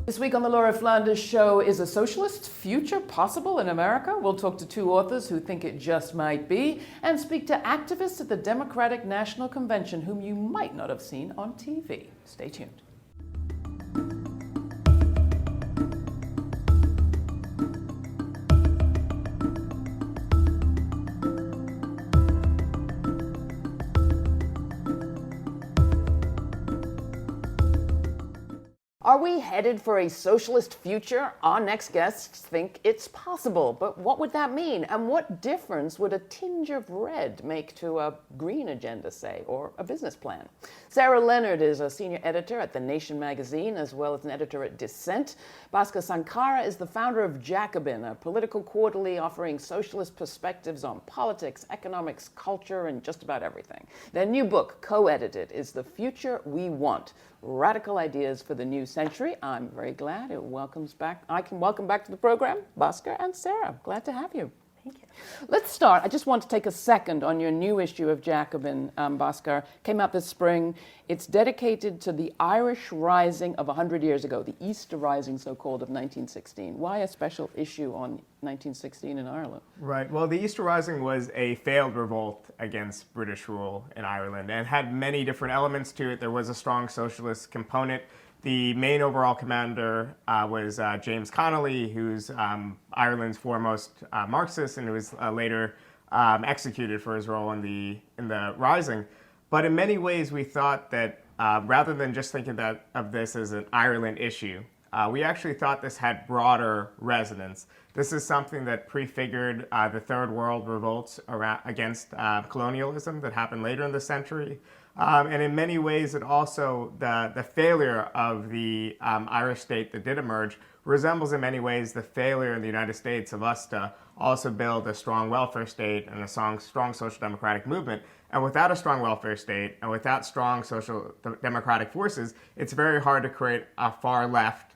This week on the Laura Flanders Show, is a socialist future possible in America? We'll talk to two authors who think it just might be, and speak to activists at the Democratic National Convention whom you might not have seen on TV. Stay tuned. Are we headed for a socialist future? Our next guests think it's possible, but what would that mean? And what difference would a tinge of red make to a green agenda, say, or a business plan? Sarah Leonard is a senior editor at The Nation magazine, as well as an editor at Dissent. Bhaskar Sunkara is the founder of Jacobin, a political quarterly offering socialist perspectives on politics, economics, culture, and just about everything. Their new book, co-edited, is The Future We Want: Radical Ideas for the New Century. I'm very glad I can welcome back to the program Bhaskar and Sarah. Glad to have you. Thank you. Let's start. I just want to take a second on your new issue of Jacobin, Bhaskar. Came out this spring. It's dedicated to the Irish Rising of 100 years ago, the Easter Rising, so-called, of 1916. Why a special issue on 1916 in Ireland? Right. Well, the Easter Rising was a failed revolt against British rule in Ireland and had many different elements to it. There was a strong socialist component. The main overall commander was James Connolly, who's Ireland's foremost Marxist, and who was later executed for his role in the Rising. But in many ways, we thought that rather than just thinking of this as an Ireland issue, we actually thought this had broader resonance. This is something that prefigured the Third World revolts against colonialism that happened later in the century. And in many ways, it also, the failure of the Irish state that did emerge resembles in many ways the failure in the United States of us to also build a strong welfare state and a strong social democratic movement. And without a strong welfare state and without strong social democratic forces, it's very hard to create a far left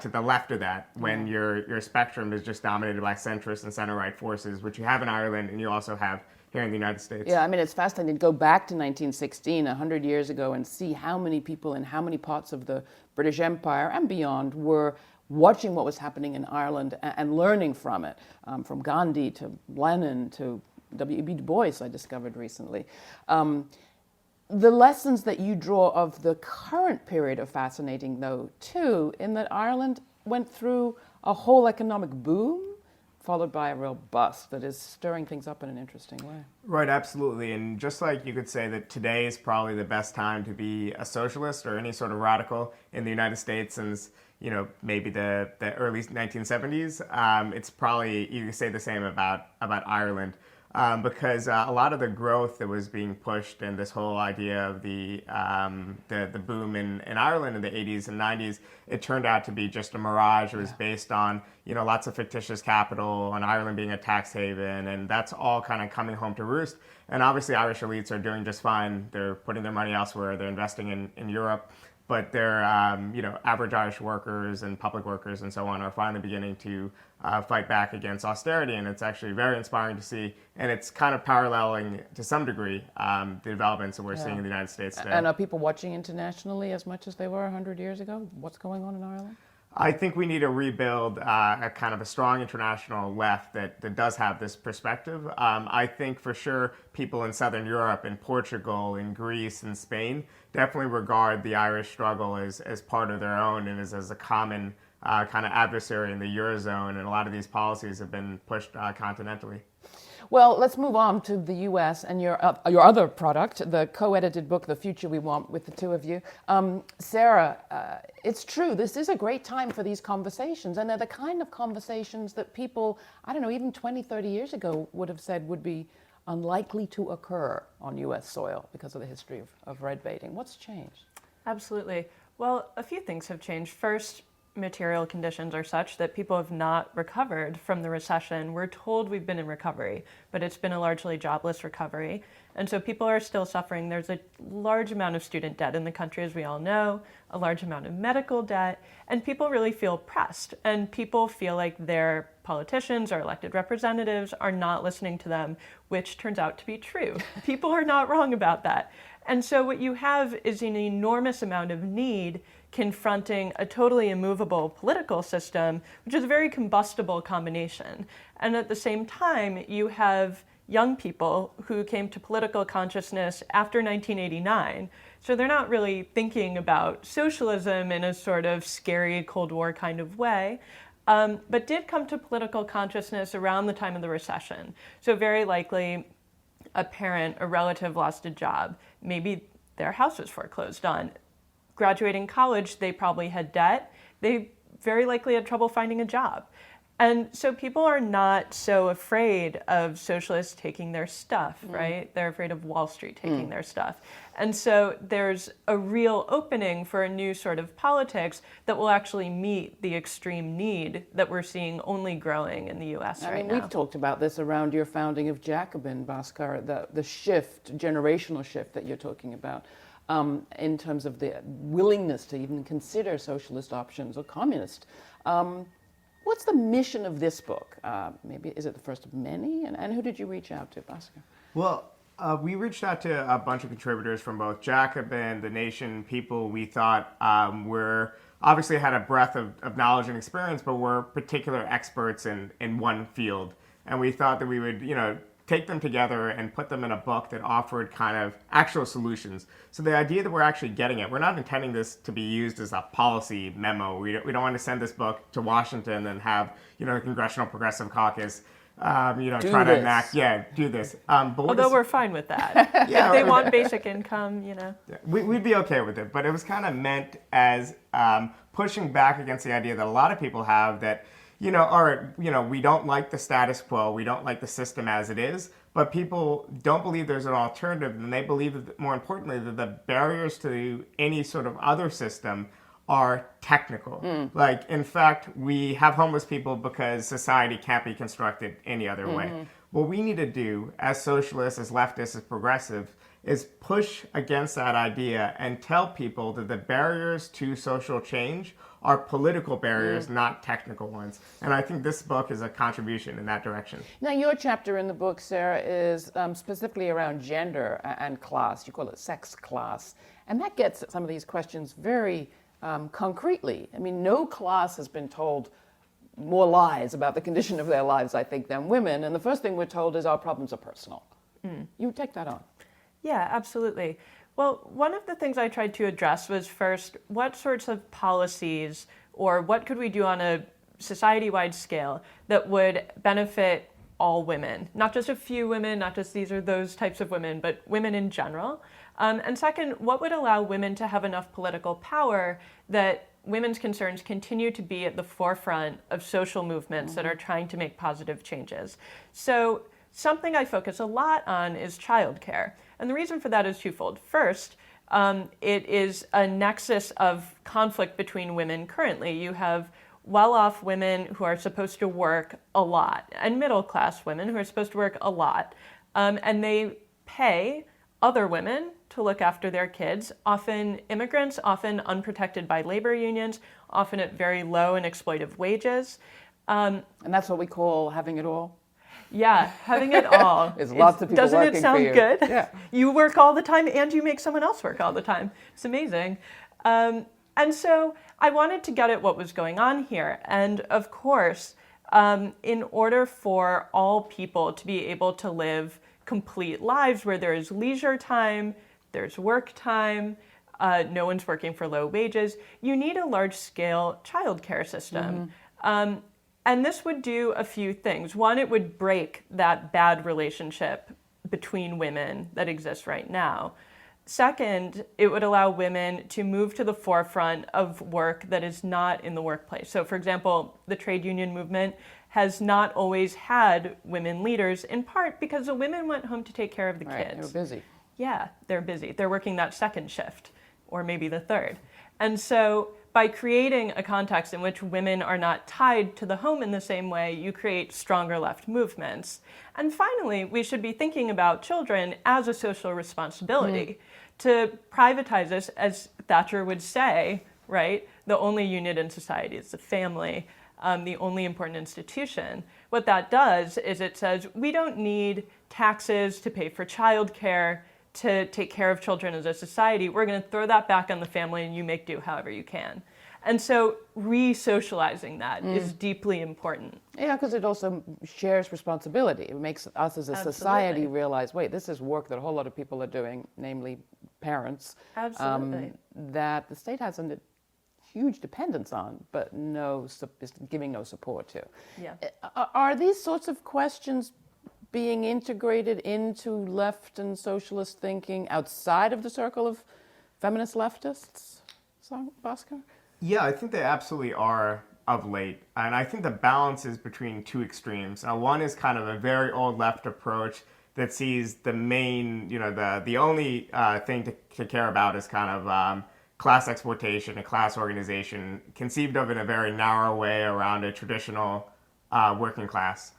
to the left of that when your spectrum is just dominated by centrist and center-right forces, which you have in Ireland and you also have here in the United States. Yeah, I mean, it's fascinating to go back to 1916, 100 years ago, and see how many people in how many parts of the British Empire and beyond were watching what was happening in Ireland and learning from it, from Gandhi to Lenin to W.E.B. Du Bois, I discovered recently. The lessons that you draw of the current period are fascinating, though, too, in that Ireland went through a whole economic boom, followed by a real bust that is stirring things up in an interesting way. Right, absolutely. And just like you could say that today is probably the best time to be a socialist or any sort of radical in the United States since, maybe the early 1970s, it's probably, you could say the same about Ireland. Because a lot of the growth that was being pushed and this whole idea of the boom in Ireland in the 80s and 90s, it turned out to be just a mirage. It was based on lots of fictitious capital and Ireland being a tax haven, and that's all kind of coming home to roost. And obviously Irish elites are doing just fine. They're putting their money elsewhere. They're investing in Europe. But their average Irish workers and public workers and so on are finally beginning to fight back against austerity, and it's actually very inspiring to see. And it's kind of paralleling to some degree the developments that we're seeing in the United States today. And are people watching internationally as much as they were 100 years ago? What's going on in Ireland? I think we need to rebuild a kind of a strong international left that does have this perspective. I think for sure people in Southern Europe, in Portugal, in Greece, and Spain definitely regard the Irish struggle as part of their own and as a common kind of adversary in the Eurozone, and a lot of these policies have been pushed continentally. Well, let's move on to the U.S. and your other product, the co-edited book, The Future We Want, with the two of you. Sarah, it's true, this is a great time for these conversations, and they're the kind of conversations that people, I don't know, even 20, 30 years ago would have said would be unlikely to occur on U.S. soil because of the history of red baiting. What's changed? Absolutely. Well, a few things have changed. First, material conditions are such that people have not recovered from the recession. We're told we've been in recovery, but it's been a largely jobless recovery. And so people are still suffering. There's a large amount of student debt in the country, as we all know, a large amount of medical debt, and people really feel pressed. And people feel like their politicians or elected representatives are not listening to them, which turns out to be true. People are not wrong about that. And so what you have is an enormous amount of need confronting a totally immovable political system, which is a very combustible combination. And at the same time, you have young people who came to political consciousness after 1989. So they're not really thinking about socialism in a sort of scary Cold War kind of way, but did come to political consciousness around the time of the recession. So very likely a parent, a relative lost a job. Maybe their house was foreclosed on. Graduating college, they probably had debt. They very likely had trouble finding a job. And so people are not so afraid of socialists taking their stuff, right? They're afraid of Wall Street taking their stuff. And so there's a real opening for a new sort of politics that will actually meet the extreme need that we're seeing only growing in the US right now. We've talked about this around your founding of Jacobin, Bhaskar, the shift, generational shift that you're talking about. In terms of the willingness to even consider socialist options or communist. What's the mission of this book? Maybe is it the first of many? And who did you reach out to, Bhaskar? Well, we reached out to a bunch of contributors from both Jacobin, The Nation, people we thought were obviously had a breadth of knowledge and experience, but were particular experts in one field. And we thought that we would, take them together and put them in a book that offered kind of actual solutions. So the idea that we're actually getting it, we're not intending this to be used as a policy memo. We don't want to send this book to Washington and have, the Congressional Progressive Caucus, try to enact, do this. But although we're fine with that. If they want basic income, We'd be okay with it. But it was kind of meant as pushing back against the idea that a lot of people have that, we don't like the status quo, we don't like the system as it is, but people don't believe there's an alternative, and they believe that, more importantly, that the barriers to any sort of other system are technical. Like, in fact, we have homeless people because society can't be constructed any other way. What we need to do as socialists, as leftists, as progressives, is push against that idea and tell people that the barriers to social change are political barriers, not technical ones. And I think this book is a contribution in that direction. Now, your chapter in the book, Sarah, is specifically around gender and class. You call it sex class. And that gets at some of these questions very concretely. I mean, no class has been told more lies about the condition of their lives, I think, than women. And the first thing we're told is our problems are personal. You take that on. Yeah, absolutely. Well, one of the things I tried to address was first, what sorts of policies or what could we do on a society-wide scale that would benefit all women, not just a few women, not just these or those types of women, but women in general. And second, what would allow women to have enough political power that women's concerns continue to be at the forefront of social movements that are trying to make positive changes. So something I focus a lot on is childcare. And the reason for that is twofold. First, it is a nexus of conflict between women currently. You have well-off women who are supposed to work a lot, and middle-class women who are supposed to work a lot. And they pay other women to look after their kids, often immigrants, often unprotected by labor unions, often at very low and exploitive wages. And that's what we call having it all? Yeah, having it all. There's lots of people doesn't working it sound for you. good? Yeah. You work all the time and you make someone else work all the time. It's amazing. And so I wanted to get at what was going on here. And of course, in order for all people to be able to live complete lives where there is leisure time, there's work time, no one's working for low wages, you need a large-scale childcare system. And this would do a few things. One, it would break that bad relationship between women that exists right now. Second, it would allow women to move to the forefront of work that is not in the workplace. So, for example, the trade union movement has not always had women leaders, in part because the women went home to take care of the kids. They were busy. Yeah, they're busy. They're working that second shift, or maybe the third. And so by creating a context in which women are not tied to the home in the same way, you create stronger left movements. And finally, we should be thinking about children as a social responsibility. To privatize this, as Thatcher would say, right, the only unit in society is the family, the only important institution. What that does is it says, we don't need taxes to pay for childcare. to take care of children as a society, we're going to throw that back on the family and you make do however you can. And so re-socializing that is deeply important. Yeah, because it also shares responsibility. It makes us as a society realize, wait, this is work that a whole lot of people are doing, namely parents, that the state has a huge dependence on, but is giving no support to. Yeah. Are these sorts of questions being integrated into left and socialist thinking outside of the circle of feminist leftists, Bhaskar? Yeah, I think they absolutely are of late. And I think the balance is between two extremes. One is kind of a very old left approach that sees the main, the only thing to care about is kind of class exploitation and class organization, conceived of in a very narrow way around a traditional working class.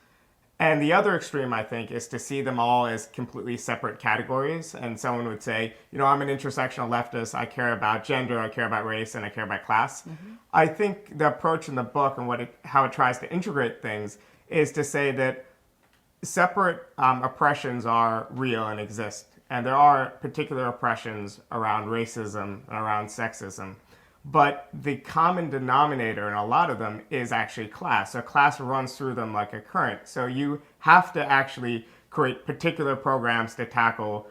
And the other extreme, I think, is to see them all as completely separate categories. And someone would say, I'm an intersectional leftist. I care about gender, I care about race, and I care about class. Mm-hmm. I think the approach in the book and how it tries to integrate things is to say that separate oppressions are real and exist. And there are particular oppressions around racism and around sexism. But the common denominator in a lot of them is actually class. So class runs through them like a current. So you have to actually create particular programs to tackle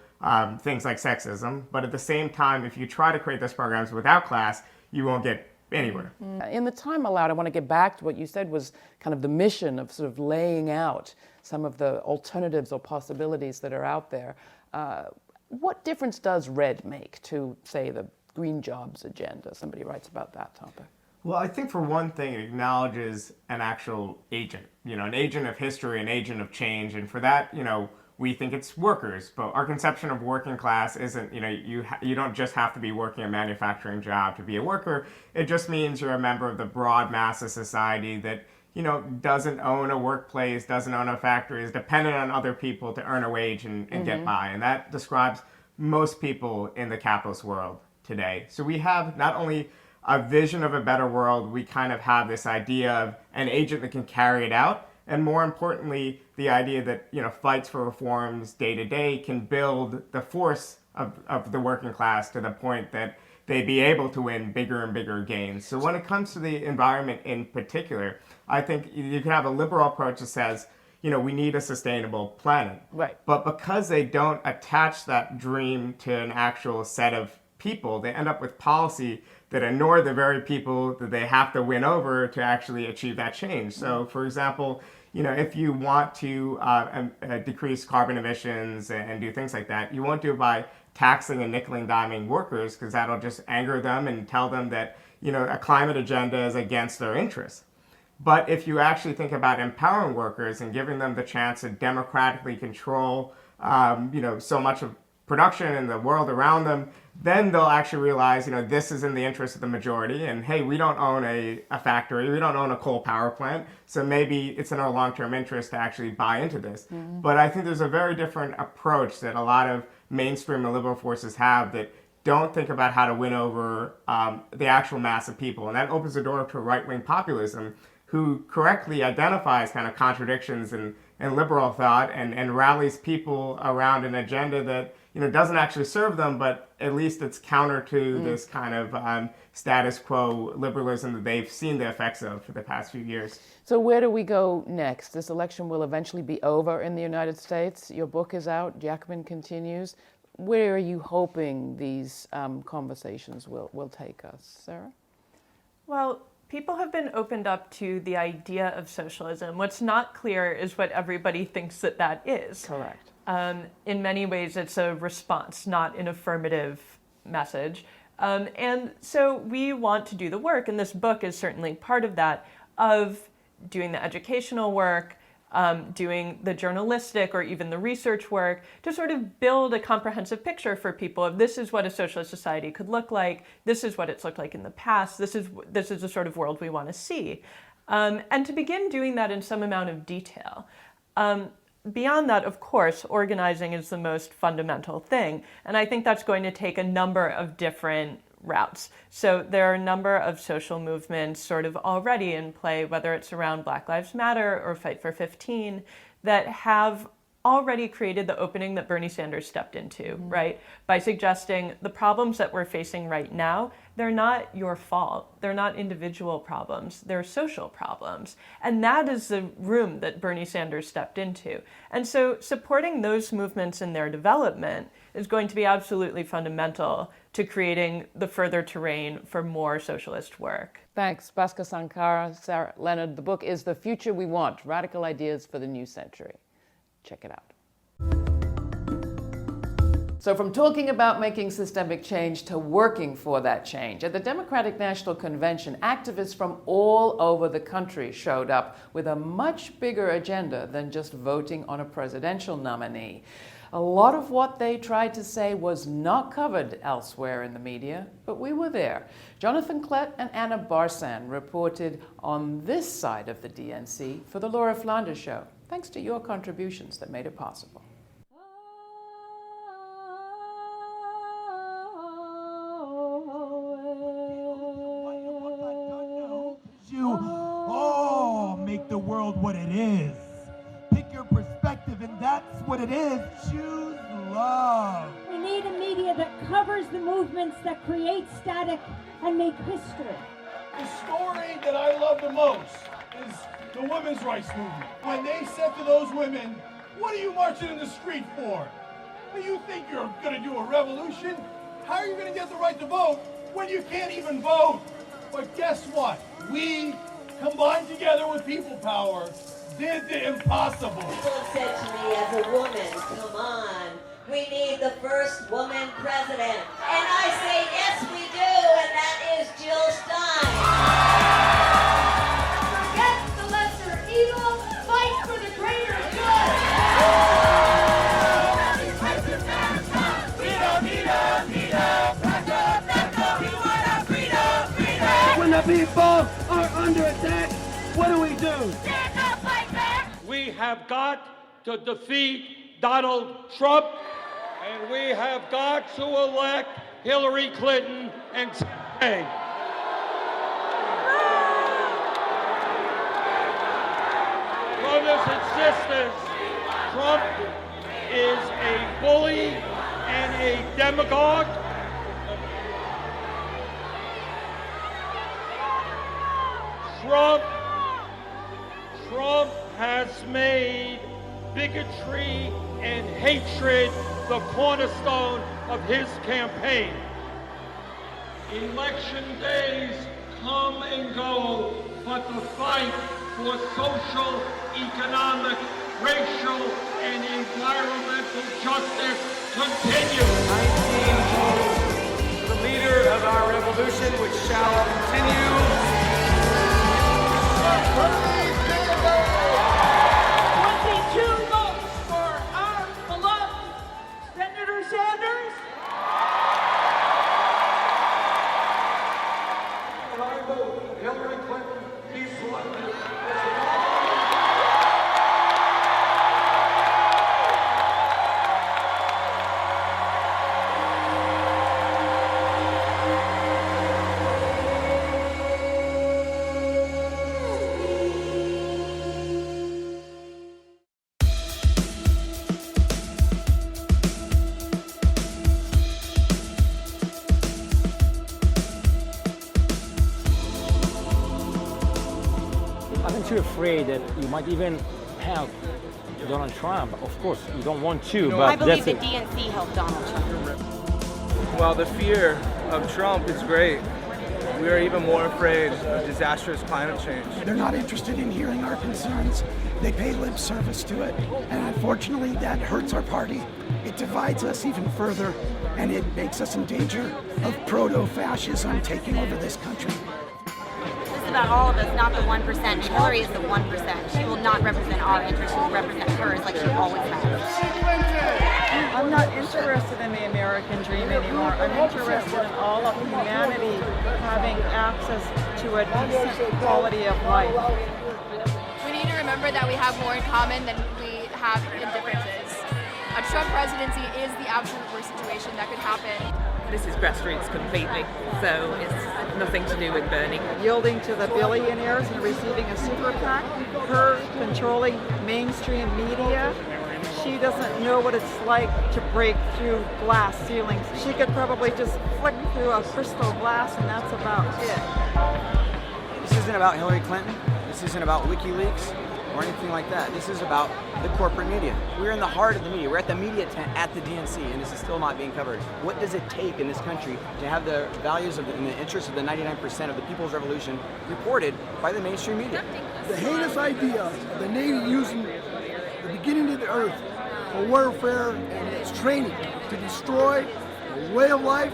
things like sexism. But at the same time, if you try to create those programs without class, you won't get anywhere. In the time allowed, I want to get back to what you said was kind of the mission of sort of laying out some of the alternatives or possibilities that are out there. What difference does red make to, say, the green jobs agenda? Somebody writes about that topic. Well, I think for one thing, it acknowledges an actual agent, an agent of history, an agent of change. And for that, we think it's workers. But our conception of working class isn't, you don't just have to be working a manufacturing job to be a worker. It just means you're a member of the broad mass of society that, doesn't own a workplace, doesn't own a factory, is dependent on other people to earn a wage and get by. And that describes most people in the capitalist world today. So we have not only a vision of a better world, we kind of have this idea of an agent that can carry it out. And more importantly, the idea that, fights for reforms day to day can build the force of the working class to the point that they be able to win bigger and bigger gains. So when it comes to the environment in particular, I think you can have a liberal approach that says, we need a sustainable planet. Right. But because they don't attach that dream to an actual set of people, they end up with policy that ignore the very people that they have to win over to actually achieve that change. So, for example, if you want to decrease carbon emissions and do things like that, you won't do it by taxing and nickel-and-diming workers, because that'll just anger them and tell them that, a climate agenda is against their interests. But if you actually think about empowering workers and giving them the chance to democratically control, so much of production in the world around them, then they'll actually realize, this is in the interest of the majority. And hey, we don't own a factory, we don't own a coal power plant, so maybe it's in our long-term interest to actually buy into this. Mm-hmm. But I think there's a very different approach that a lot of mainstream and liberal forces have that don't think about how to win over the actual mass of people. And that opens the door to right-wing populism, who correctly identifies kind of contradictions in liberal thought and rallies people around an agenda that doesn't actually serve them, but at least it's counter to this kind of status quo liberalism that they've seen the effects of for the past few years. So where do we go next? This election will eventually be over in the United States. Your book is out, Jacobin continues. Where are you hoping these conversations will take us, Sarah? Well, people have been opened up to the idea of socialism. What's not clear is what everybody thinks that is. Correct. In many ways, it's a response, not an affirmative message. And so we want to do the work, and this book is certainly part of that, of doing the educational work, doing the journalistic or even the research work to sort of build a comprehensive picture for people of this is what a socialist society could look like, this is what it's looked like in the past, this is the sort of world we want to see. And to begin doing that in some amount of detail. Beyond that, of course, organizing is the most fundamental thing, and I think that's going to take a number of different routes. So there are a number of social movements sort of already in play, whether it's around Black Lives Matter or Fight for 15, that have already created the opening that Bernie Sanders stepped into, right? By suggesting the problems that we're facing right now, they're not your fault. They're not individual problems. They're social problems. And that is the room that Bernie Sanders stepped into. And so supporting those movements in their development is going to be absolutely fundamental to creating the further terrain for more socialist work. Thanks, Bhaskar Sunkara, Sarah Leonard. The book is The Future We Want, Radical Ideas for the New Century. Check it out. So from talking about making systemic change to working for that change, at the Democratic National Convention, activists from all over the country showed up with a much bigger agenda than just voting on a presidential nominee. A lot of what they tried to say was not covered elsewhere in the media, but we were there. Jonathan Klett and Anna Barsan reported on this side of the DNC for the Laura Flanders Show, thanks to your contributions that made it possible. Make the world what it is. Pick your perspective, and that's what it is. Choose love. We need a media that covers the movements that create static and make history. The story that I love the most is the women's rights movement. When they said to those women, what are you marching in the street for? Do you think you're going to do a revolution? How are you going to get the right to vote when you can't even vote? But guess what? We combined together with people power did the impossible. People said to me as a woman, come on, we need the first woman president. And I say, yes we do, and that is Jill Stein. Forget the lesser evil, fight for the greater good. When the people are under attack, what do? Stand up, fight back. We have got to defeat Donald Trump, and we have got to elect Hillary Clinton and Biden. Brothers and sisters, Trump is a bully and a demagogue. Trump has made bigotry and hatred the cornerstone of his campaign. Election days come and go, but the fight for social, economic, racial, and environmental justice continues. 19 votes for the leader of our revolution, which shall continue. 22 votes for our beloved Senator Sanders. I vote that Hillary Clinton be selected. I'm too afraid that you might even help Donald Trump. Of course, you don't want to, but I believe the DNC helped Donald Trump. While the fear of Trump is great, we are even more afraid of disastrous climate change. They're not interested in hearing our concerns. They pay lip service to it. And unfortunately, that hurts our party. It divides us even further, and it makes us in danger of proto-fascism taking over this country. This is about all of us, not the 1%. Hillary is the 1%. She will not represent our interests. She will represent hers like she always has. I'm not interested in the American dream anymore. I'm interested in all of humanity having access to a decent quality of life. We need to remember that we have more in common than we have in differences. A Trump presidency is the absolute worst situation that could happen. This is grassroots completely, so it's nothing to do with Bernie. Yielding to the billionaires and receiving a super PAC, her controlling mainstream media, she doesn't know what it's like to break through glass ceilings. She could probably just flick through a crystal glass and that's about it. This isn't about Hillary Clinton. This isn't about WikiLeaks or anything like that. This is about the corporate media. We're in the heart of the media. We're at the media tent at the DNC, and this is still not being covered. What does it take in this country to have the values of and the interests of the 99% of the people's revolution reported by the mainstream media? The heinous idea of the Navy using the beginning of the earth for warfare and its training to destroy the way of life,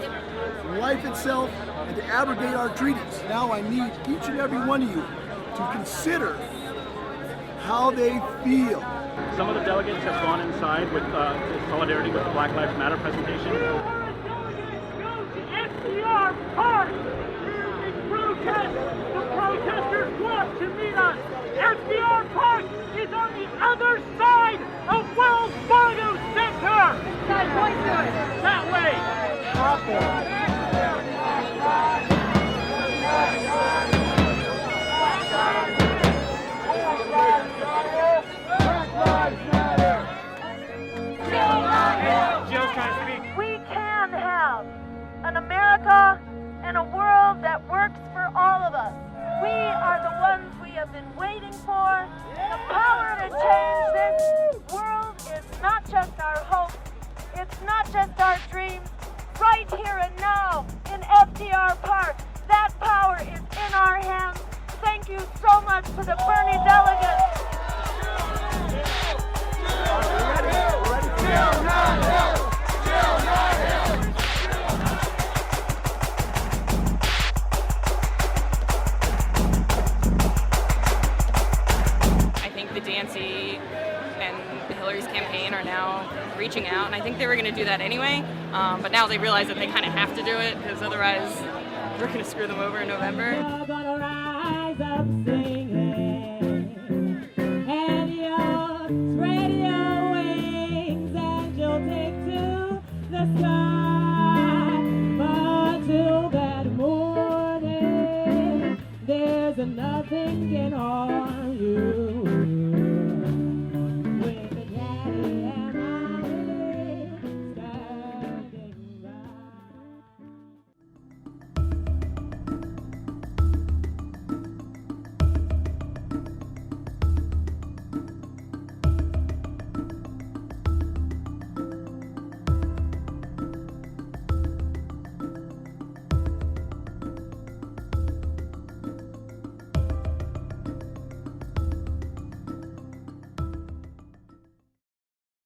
life itself, and to abrogate our treaties. Now I need each and every one of you to consider how they feel. Some of the delegates have gone inside with solidarity with the Black Lives Matter presentation. FDR Park! Protest! The protesters want to meet us! FDR Park is on the other side of Wells Fargo Center! That way! Jill's trying to speak. We can have an America and a world that works for all of us. We are the ones we have been waiting for. The power to change this world is not just our hope. It's not just our dreams. Right here and now in FDR Park, that power is in our hands. Thank you so much to the Bernie delegates. I think the DNC and Hillary's campaign are now reaching out, and I think they were going to do that anyway, but now they realize that they kind of have to do it because otherwise we're going to screw them over in November.